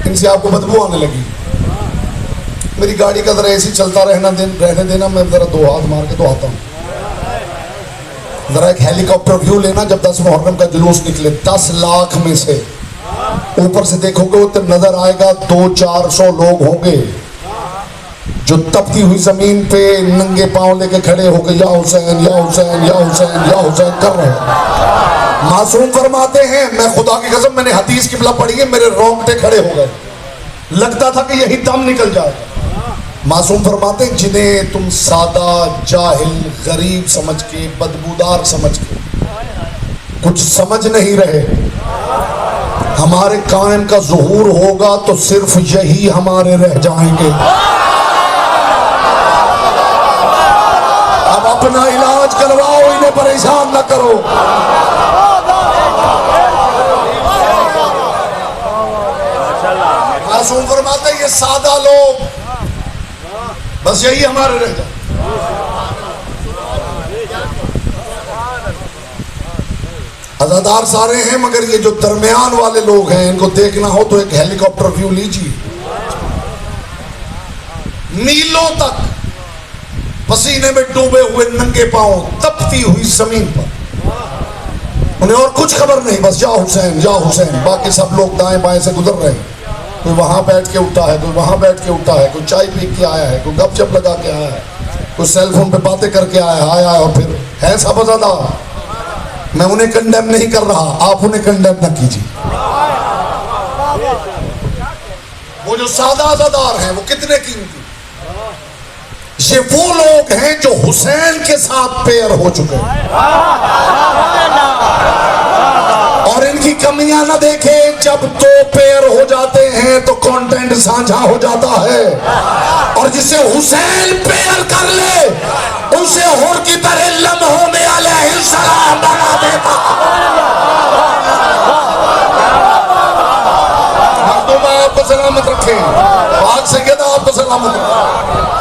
इनसे आपको बदबू आने लगी। मेरी गाड़ी का जरा ऐसी चलता रहने देना, मैं जरा 2 हाथ मार के तो आता हूँ। जरा एक हेलीकॉप्टर व्यू लेना, जब 10 मुहर्रम का जुलूस निकले, 10 लाख में से ऊपर से देखोगे तो नजर आएगा 200-400 लोग होंगे जो तपती हुई जमीन पे नंगे पांव लेके खड़े होकर या हुसैन या हुसैन या हुसैन या हुसैन कर रहे हैं। मासूम फरमाते हैं, मैं खुदा की कसम, मैंने हदीस की बला पढ़ी है, मेरे रोंगटे खड़े हो गए, लगता था कि यही दम निकल जाएगा। मासूम फरमाते हैं, जिन्हें तुम सादा, जाहिल, गरीब समझ के, बदबूदार समझ के कुछ समझ नहीं रहे, हमारे कायम का ज़ुहूर होगा तो सिर्फ यही हमारे रह जाएंगे। अब अपना इलाज करवाओ, इन्हें परेशान न करो। मासूम फरमाते हैं, ये सादा लोग बस यही हमारे रह जाए। अज़ादार सारे हैं, मगर ये जो दरमियान वाले लोग हैं, इनको देखना हो तो एक हेलीकॉप्टर व्यू लीजिए। मीलों तक पसीने में डूबे हुए नंगे पांव तपती हुई जमीन पर, उन्हें और कुछ खबर नहीं, बस या हुसैन या हुसैन। बाकी सब लोग दाएं बाएं से गुजर रहे हैं, कोई वहां बैठ के उठा है, कोई वहां बैठ के उठा है, कोई चाय पी के आया है, कोई गपशप लगा के आया है, कोई सेलफोन पे बातें करके आया और फिर है सब अज़ादार। मैं उन्हें कंडेम नहीं कर रहा, आप उन्हें कंडेम ना कीजिए। वो जो सादा अज़ादार हैं वो कितने कीमती, ये वो लोग हैं जो हुसैन के साथ पेयर हो चुके हैं और इनकी कमियां ना देखे। जब 2 पेयर हो जाते हैं तो कंटेंट साझा हो जाता है, और जिसे हुसैन पेयर कर ले उसे हुर की तरह लम्हों में अलैहिस्सलाम बना देता। मखदूम आपको सलामत रखे, पाक सैयदा आपको सलामत रखे।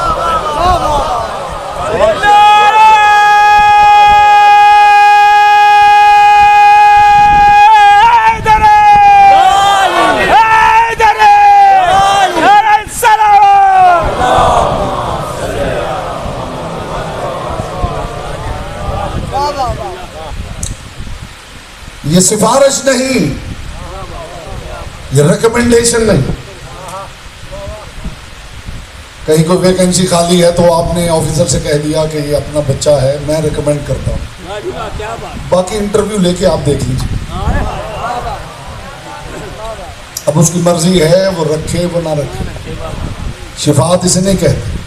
ये सिफारिश नहीं, ये रिकमेंडेशन नहीं। कहीं कोई वैकेंसी खाली है तो आपने ऑफिसर से कह दिया कि ये अपना बच्चा है, मैं रिकमेंड करता हूँ, बाकी इंटरव्यू लेके आप देख लीजिए। अब उसकी मर्जी है, वो रखे वो ना रखे, शिफात इसे नहीं कहते।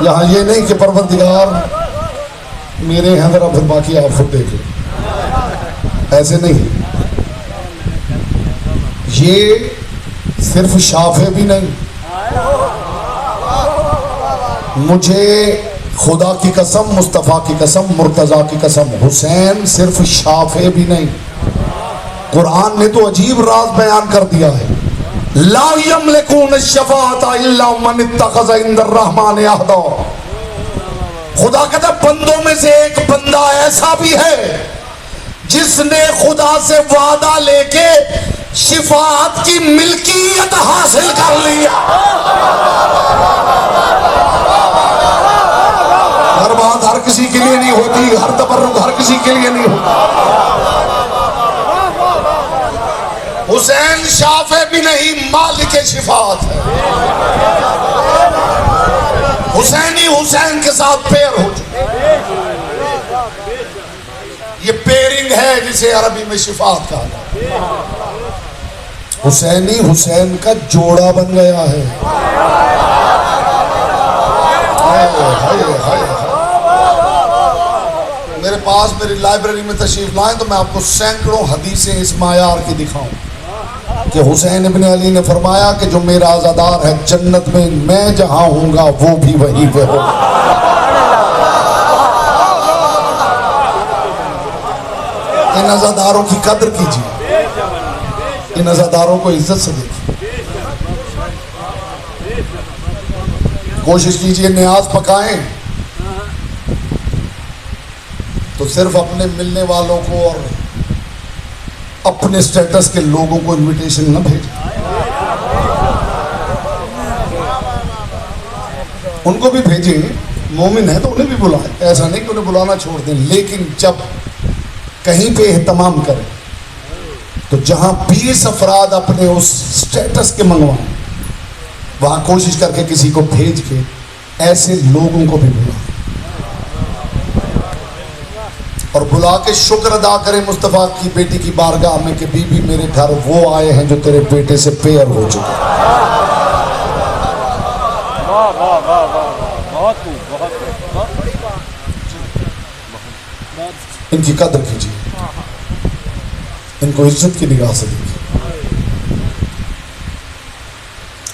यहाँ ये नहीं कि परवरदिगार मेरे हैं जरा फिर बाकी आप खुद देख लो, ऐसे नहीं। ये सिर्फ शाफे भी नहीं, मुझे खुदा की कसम, मुस्तफ़ा की कसम, मुर्तज़ा की कसम, हुसैन सिर्फ शाफे भी नहीं। कुरान ने तो अजीब राज बयान कर दिया है, ला यमलिकून शफ़ाअत इल्ला मन इत्तख़ज़ इंदर रहमान अहदा। खुदा कहता बंदों में से एक बंदा ऐसा भी है जिसने खुदा से वादा लेके शिफाअत की मिल्कियत हासिल कर लिया। हर बात हर किसी के लिए नहीं होती, हर तबर्रुक हर किसी के लिए नहीं होता। हुसैन शाफे भी नहीं, मालिक शिफाअत है। हुसैनी हुसैन के साथ पेयर हो चुके। ये पेयरिंग है जिसे अरबी में शिफात कहा जाता है। हुसैनी हुसैन का जोड़ा बन गया है। हाय हाय हाय। मेरे पास मेरी लाइब्रेरी में तशरीफ लाएं तो मैं आपको सैकड़ों हदीसें इस मायार की दिखाऊं कि हुसैन इब्न अली ने फरमाया कि जो मेरा आज़ादार है जन्नत में मैं जहां हूंगा वो भी वहीं पे होगा। इन आज़ादारों की कदर कीजिए, इन आज़ादारों को इज्जत से देखिए। कोशिश कीजिए न्याज पकाएं तो सिर्फ अपने मिलने वालों को और अपने स्टेटस के लोगों को इनविटेशन न भेजें, उनको भी भेजें। मोमिन है तो उन्हें भी बुलाएं, ऐसा नहीं कि उन्हें बुलाना छोड़ दें। लेकिन जब कहीं पे एहतमाम करें तो जहां 20 अफराद अपने उस स्टेटस के मंगवाएं, वहां कोशिश करके किसी को भेज के ऐसे लोगों को भी बुलाएं और बुला के शुक्र अदा करें मुस्तफ़ा की बेटी की बारगाह में कि बीबी मेरे घर वो आए हैं जो तेरे बेटे से पेयर हो चुके हैं। इनकी कदर कीजिए, इनको इज्जत की निगाह से देखिए।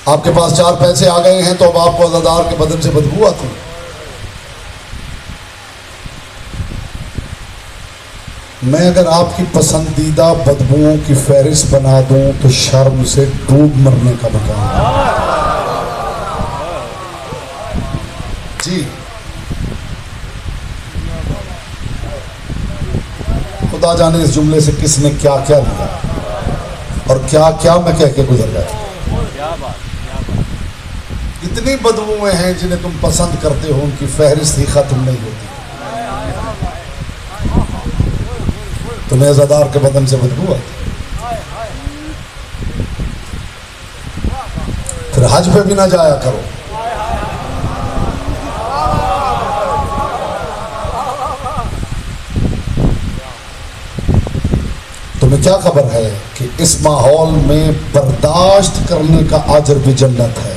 आपके पास 4 पैसे आ गए हैं तो अब आपको अज़ादार के बदन से बदबू आती है। मैं अगर आपकी पसंदीदा बदबुओं की फहरिस्त बना दूं तो शर्म से डूब मरने का मकान जी। खुदा जाने इस जुमले से किसने क्या क्या लिया और क्या क्या मैं कह के गुजर गया। इतनी बदबुएं हैं जिन्हें तुम पसंद करते हो, उनकी फहरिस्त ही खत्म नहीं होती। तुम्हें अज़ादार के बदन से बदबू आती, फिर हज पे भी ना जाया करो। तुम्हें क्या खबर है कि इस माहौल में बर्दाश्त करने का अजर भी जन्नत है।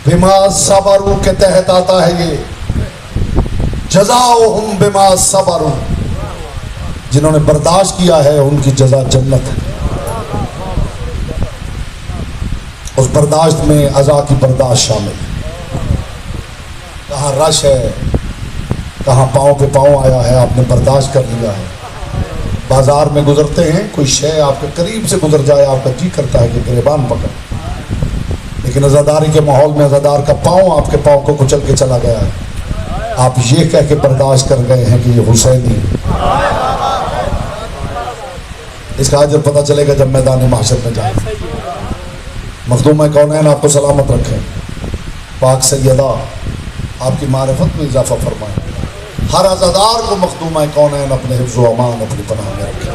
बिमा सबरू के तहत आता है ये, जज़ाओहुम बिमा सबरू, जिन्होंने बर्दाश्त किया है उनकी जज़ा जन्नत है। उस बर्दाश्त में अज़ा की बर्दाश्त शामिल है। कहाँ रश है, कहाँ पाँव पे पाँव आया है, आपने बर्दाश्त कर लिया है। बाजार में गुजरते हैं, कोई शय आपके करीब से गुजर जाए, आपका जी करता है कि गिरेबान पकड़, लेकिन अज़ादारी के माहौल में अज़ादार का पाँव आपके पाँव को कुचल के चला गया है। आप ये कह के बर्दाश्त कर गए हैं कि ये हुसैनी। इसका अजर पता चलेगा जब मैदान महशर में जाए। मखदूम कौनैन आपको सलामत रखें, पाक सैयदा आपकी मारिफत में इजाफा फरमाए। हर अज़ादार को मखदूम कौनैन अपने हिफ्ज़ व अमान अपनी पनाह में रखें।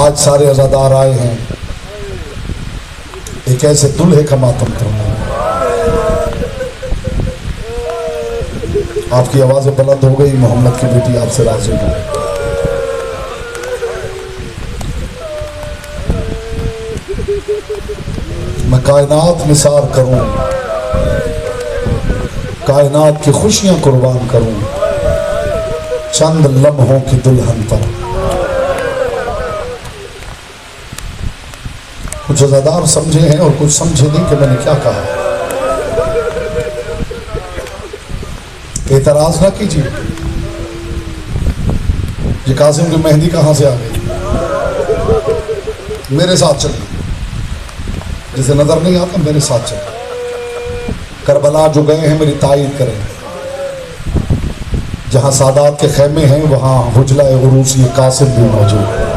आज सारे अज़ादार आए हैं एक ऐसे दुल्हे का मातम करना। आपकी आवाज़ें बुलंद हो गई, मोहम्मद की बेटी आपसे राज़ी हो। मैं कायनात निसार करूं, कायनात की खुशियां कुर्बान करूं, चंद लम्हों की दुल्हन पर। कुछ अज़ादार समझे हैं और कुछ समझे नहीं कि मैंने क्या कहा। एतराज ना कीजिए। ये कासिम की मेहंदी कहां से आ गई? मेरे साथ चलिए, जिसे नजर नहीं आता मेरे साथ चलिए। करबला जो गए हैं मेरी तायीद करें। जहां सादात के खेमे हैं वहां हुजला उरूसी कासिम भी मौजूद है।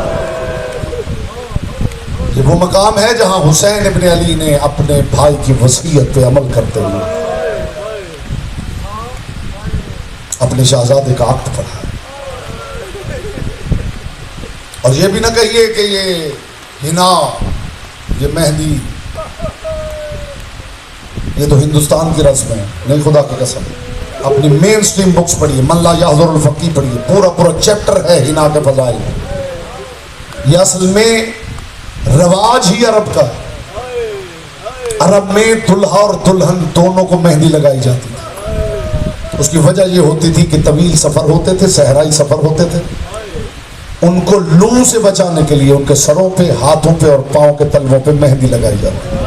ये वो मकाम है जहां हुसैन इब्न अली ने अपने भाई की वसीयत पे अमल करते हुए अपने शहजादे का अक्द पढ़ा। और ये भी ना कहिए कि ये हिना, ये मेहंदी ये तो हिंदुस्तान की रस्म है, नहीं खुदा की कसम। अपनी मेन स्ट्रीम बुक्स पढ़िए, मल्ला याजुरुल फकी पढ़िए, पूरा पूरा चैप्टर है हिना के फजाइल। ये असल में रवाज ही अरब का है। अरब में दुल्हा और दुल्हन दोनों को मेहंदी लगाई जाती थी। उसकी वजह ये होती थी कि तवील सफर होते थे, सहराई सफर होते थे, उनको लू से बचाने के लिए उनके सरों पे, हाथों पे और पांव के तलवों पे मेहंदी लगाई जाती है।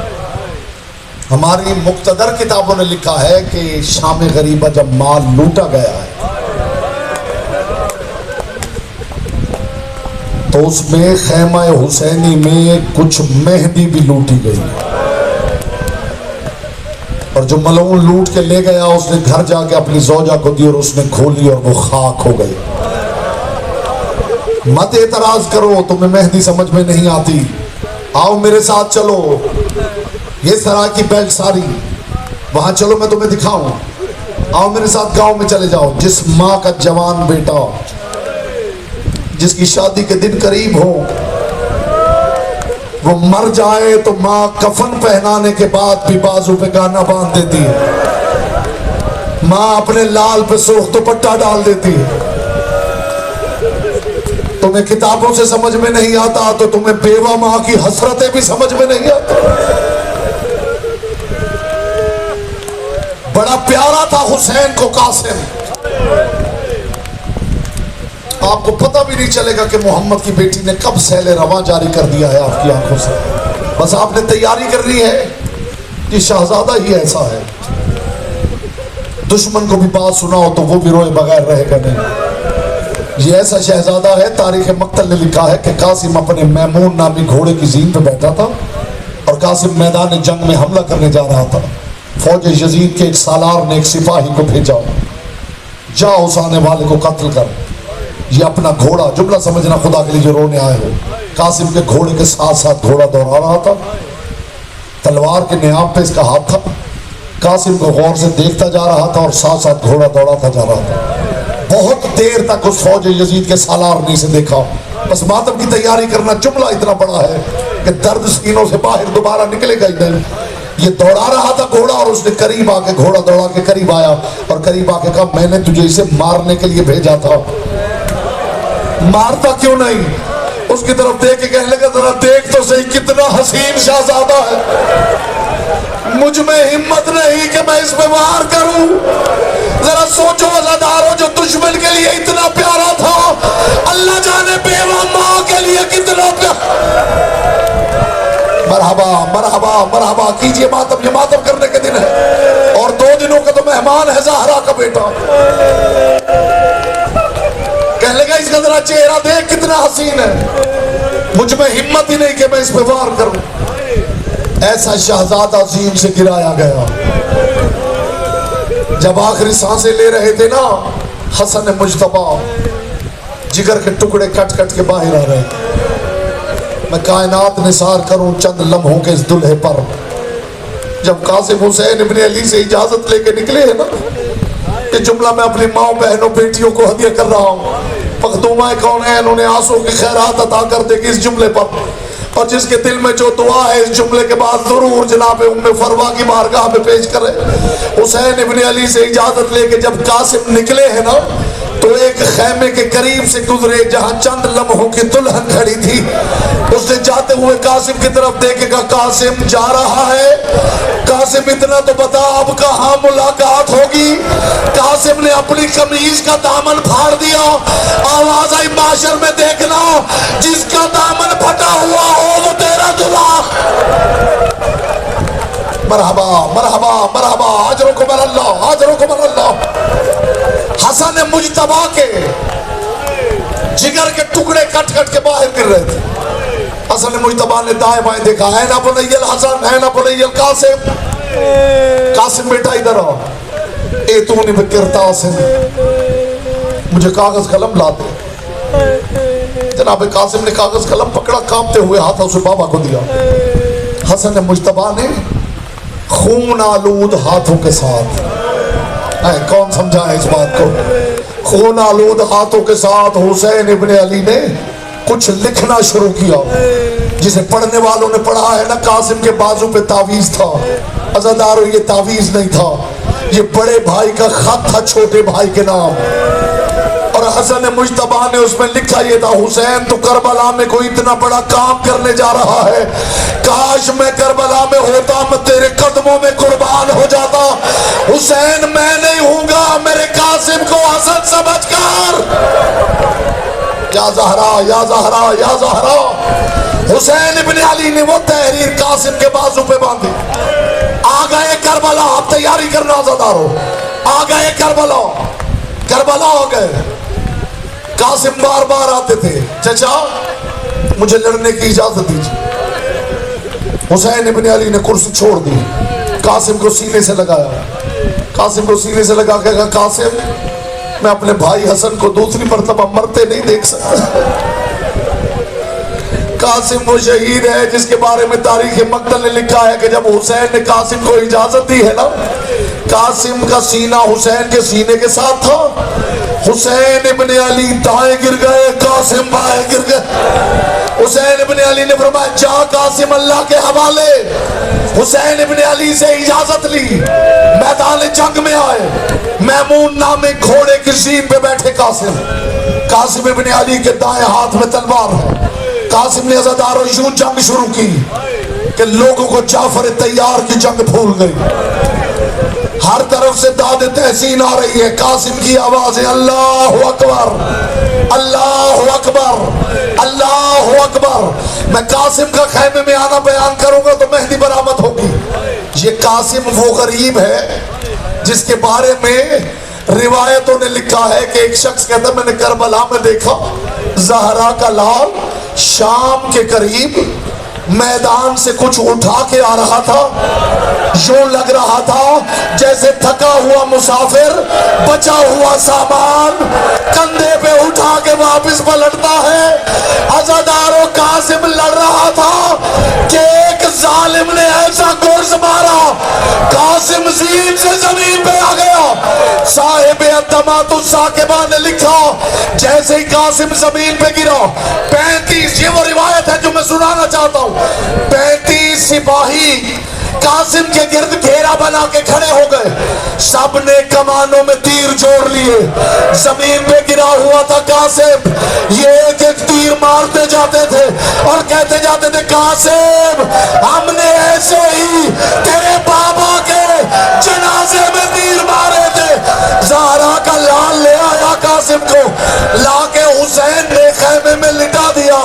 हमारी मुक्तदर किताबों ने लिखा है कि शाम गरीबा जब माल लूटा गया है तो उसमें खैमा हुसैनी में कुछ मेहंदी भी लूटी गई, और जो मलऊन लूट के ले गया उसने घर जाके अपनी जोजा को दी और उसने खोली और वो खाक हो गई। मत एतराज करो, तुम्हें मेहंदी समझ में नहीं आती, आओ मेरे साथ चलो, ये सराय की बैग सारी वहां चलो, मैं तुम्हें दिखाऊं। आओ मेरे साथ गांव में चले जाओ। जिस माँ का जवान बेटा, जिसकी शादी के दिन करीब हो, वो मर जाए तो माँ कफन पहनाने के बाद भी बाजू पे गाना बांध देती है, माँ अपने लाल पे सुर्ख दुपट्टा डाल देती है। तुम्हें किताबों से समझ में नहीं आता तो तुम्हें बेवा माँ की हसरतें भी समझ में नहीं आती। बड़ा प्यारा था हुसैन को कासिम, आपको पता भी नहीं चलेगा कि मोहम्मद की बेटी ने कब सैले रवा जारी कर दिया है आपकी आंखों से। बस आपने तैयारी करनी है कि शहजादा ही ऐसा है, दुश्मन को भी बात सुनाओ तो वो भी रोए बगैर रहेगा नहीं। ये ऐसा शहजादा है, तारीख मक्तल ने लिखा है कि कासिम अपने मैमून नामी घोड़े की जीन पे बैठा था और कासिम मैदान जंग में हमला करने जा रहा था। फौज यजीद के एक सालार ने एक सिपाही को भेजा, जाओ उस आने वाले को कत्ल कर। ये अपना घोड़ा, जुमला समझना खुदा के लिए जो रोने आए हो, कासिम के घोड़े के साथ साथ घोड़ा दौड़ा रहा था, तलवार के नियाब पे इसका हाथ था। कासिम को गौर से देखता जा रहा था और साथ साथ घोड़ा दौड़ाता जा रहा था। बहुत देर तक उस फौज यजीद के सालार ने इसे देखा। बस मातम की तैयारी करना, जुमला इतना बड़ा है कि दर्द सीनों से बाहर दोबारा निकलेगा ही नहीं। ये दौड़ा रहा था घोड़ा और उसने करीब आके, घोड़ा दौड़ा के करीब आया और करीब आके कहा, मैंने तुझे इसे मारने के लिए भेजा था, मारता क्यों नहीं? उसकी तरफ देख के कहने लगा, जरा देख तो सही कितना हसीन शहजादा है, मुझ में हिम्मत नहीं कि मैं इस पे वार करूं। जरा सोचो अज़ादारों, जो दुश्मन के लिए इतना प्यारा था, अल्लाह जाने बेवा माँ के लिए कितना प्यारा। मरहबा मरहबा मरहबा कीजिए मातम, ये मातम करने के दिन है और 2 दिनों का तो मेहमान है ज़हरा का बेटा। कहने लगा, इसका जरा चेहरा देख कितना हसीन है, मुझ में हिम्मत ही नहीं कि मैं इस पे वार करूं। ऐसा शहजादा जीन से गिराया गया। जब आखिरी सांसें ले रहे थे ना, हसन मुज्तबा जिगर के टुकड़े कट कट के बाहर आ रहे थे। मैं कायनात निसार करूं चंद लम्हों के इस दुल्हे पर। जब कासिम हुसैन इब्ने अली से इजाजत लेके निकले है ना, कि जुमला मैं अपनी माँ बहनों बेटियों को हदिया कर रहा हूँ, मखदूमा कौन है, उन्होंने आंसू की खैरात अता कर देगी इस जुमले पर। और जिसके दिल में जो दुआ है इस जुमले के बाद जरूर जनाब उम्मे फरवा की बारगाह में पेश करे। हुसैन इब्ने अली से इजाजत लेके जब कासिम निकले हैं ना, तो एक खैमे के करीब से गुजरे जहां चंद लम्हों की दुल्हन खड़ी थी। उसने जाते हुए कासिम की तरफ देखेगा, कासिम जा रहा है, कासिम इतना तो बता अब कहाँ मुलाकात होगी। कासिम ने अपनी कमीज का दामन फाड़ दिया, आवाज आई माशर में देखना, जिसका दामन फटा हुआ हो वो तेरा दुल्हा। मरहबा मरहबा मरहबा, अजरों को मरल्लाह, अजरों को मरल्लाह। हसन मुज्तबा के जिगर के टुकड़े कट कट के बाहर गिर रहे थे। हसन मुज्तबा ने दाएं बाएं देखा, है ना पुनैयल हसन, है ना पुनैयल कासिम। कासिम बेटा इधर आओ, ए तू नहीं बिकरता से, मुझे कागज कलम ला दे। जनाब कासिम ने कागज कलम पकड़ा, कांपते हुए हाथ उसे बाबा को दिया। हसन मुज्तबा ने खून आलूद हाथों के साथ, कौन समझा है इस बात को, खून आलूद हाथों के साथ हुसैन इब्ने अली ने कुछ लिखना शुरू किया, जिसे पढ़ने वालों ने पढ़ा है ना, कासिम के बाजू पे तावीज था, अज़ादारों ये तावीज़ नहीं था, ये बड़े भाई का खत था छोटे भाई के नाम। और हसन मुज्तबा ने उसमें लिखा ये था, हुसैन तो करबला में कोई इतना बड़ा काम करने जा रहा है, काश मैं करबला में होता, मैं तेरे कदमों में कुर्बान हो जाता। हुसैन मैं नहीं हूँगा, मेरे कासिम को हसन समझकर। या ज़हरा या ज़हरा या ज़हरा। हुसैन इब्ने अली ने वो तहरीर कासिम के बाजू पे बांधी। आ गए करबला, आप तैयारी करना अज़ादारों, आ गए करबला, करबला हो गए। कासिम बार बार आते थे, चचा मुझे लड़ने की इजाजत दीजिए। हुसैन इब्ने अली ने कुर्सी छोड़ दी, कासिम को सीने से लगाया, कासिम को सीने से लगा के कहा, कासिम मैं अपने भाई हसन को दूसरी मर्तबा मरते नहीं देख सकता। कासिम वो शहीद है जिसके बारे में तारीख मक्तल ने लिखा है कि जब हुसैन ने कासिम को इजाजत दी है ना, कासिम का सीना हुसैन के सीने के साथ था। हुसैन इब्ने अली दाएं गिर गए, कासिम बाएं गिर गए। हुसैन इब्ने अली ने फरमाया, जा कासिम अल्लाह के हवाले। हुसैन इब्ने अली से इजाजत ली, मैदान जंग में आए। मैमून नामे घोड़े की ज़ीन पे बैठे कासिम, कासिम इब्ने अली के दाएं हाथ में तलवार है। कासिम ने अज़ादारों यूं जंग शुरू की कि लोगों को जाफर तैयार की जंग भूल गई। हर तरफ से दाद तहसीन आ रही है, कासिम की आवाज़ है, अल्लाह अकबर अल्लाह अकबर अल्लाह अकबर। मैं कासिम का खैमे में आना बयान करूंगा तो मेहदी बरामद होगी। ये कासिम वो गरीब है जिसके बारे में रिवायतों ने लिखा है कि एक शख्स कहता है, मैंने करबला में देखा ज़हरा का लाल शाम के करीब मैदान से कुछ उठा के आ रहा था। यूं लग रहा था जैसे थका हुआ मुसाफिर बचा हुआ सामान कंधे पे उठा के वापस पलटता है। अज़ादारों कासिम लड़ रहा था कि एक जालिम ने ऐसा गुर्ज मारा, कासिम ज़मीन से जमीन पे आ गया। साहिब अद्दमातुस साकिबा ने लिखा, जैसे ही कासिम जमीन पे गिरा, 35, ये वो रिवायत है जो मैं सुनाना चाहता हूँ, 35 सिपाही कासिम के गिर्द घेरा बना के खड़े हो गए। सबने कमानों में तीर जोड़ लिए। जमीन पे गिरा हुआ था कासिम, ये एक एक तीर मारते जाते थे और कहते जाते थे, कासिम हमने ऐसे ही तेरे बाबा के जनाजे में तीर मारे थे। ज़हरा का लाल ले आया कासिम को, लाके हुसैन ने खैमे में लिटा दिया,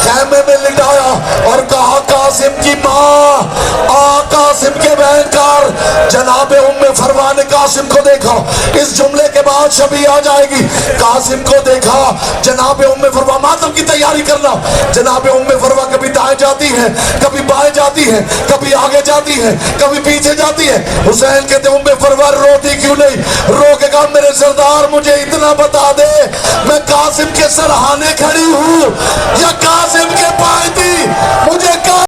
खैमे में लिटाया और कहा, कासिम की माँ आ, कासिम के बहनकार जनाबे उम्मे फरवा ने कासिम को देखा। इस जुमले के बाद शबी आ जाएगी। कासिम को देखा, जनाबे उम्मे फरवा, मातम की तैयारी करना। जनाबे उम्मे फरवा कभी दाएं जाती है, कभी बाएं जाती है, कभी आगे जाती है, कभी पीछे जाती है। हुसैन कहते, उम्मे फरवा रोती क्यों नहीं? रो के कहा, मेरे सरदार मुझे इतना बता दे, मैं कासिम के सरहाने खड़ी हूँ या कासिम